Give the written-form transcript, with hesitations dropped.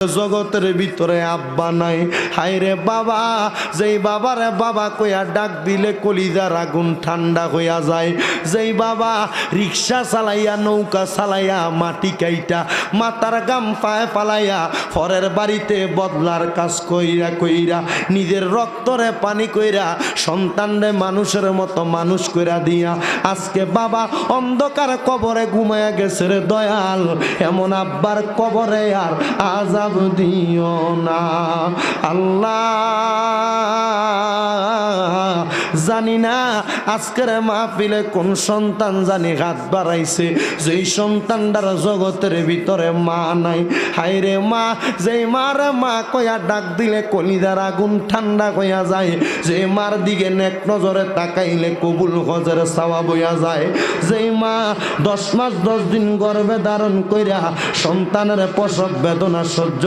জগতের ভিতরে আব্বা নাই। হায়রে বাবা, যেই বাবারে বাবা কইয়া ডাক দিলে কলিজার আগুন ঠান্ডা হইয়া যায়। যেই বাবা রিক্সা চালাইয়া নৌকা চালাইয়া মাটি কাইটা মাথার গাম পায়ে ফালাইয়া পরের বাড়িতে বদলার কাজ কইরা কইরা নিজের রক্তরে পানি কইরা সন্তানরে মানুষের মতো মানুষ কইরা দিয়া আজকে বাবা অন্ধকার কবরে ঘুমায়া গেছে রে দয়াল। এমন আব্বার কবরে আর আজাব দিও না আল্লাহ। জানি না আজকের মাহফিলে কোন সন্তান জানি হাত বাড়াইছে, যেই সন্তানটার জগতের ভিতরে মা নাই। হায়রে মা, যেই মার মা কইয়া ডাক দিলে কলিজার আগুন ঠান্ডা হইয়া যায়, যে মার দিকে নেক নজরে তাকাইলে কবুল হজের সওয়াব হইয়া যায়। যেই মা 10 মাস 10 দিন গর্ভে ধারণ কইরা সন্তানের প্রসব বেদনা সহ্য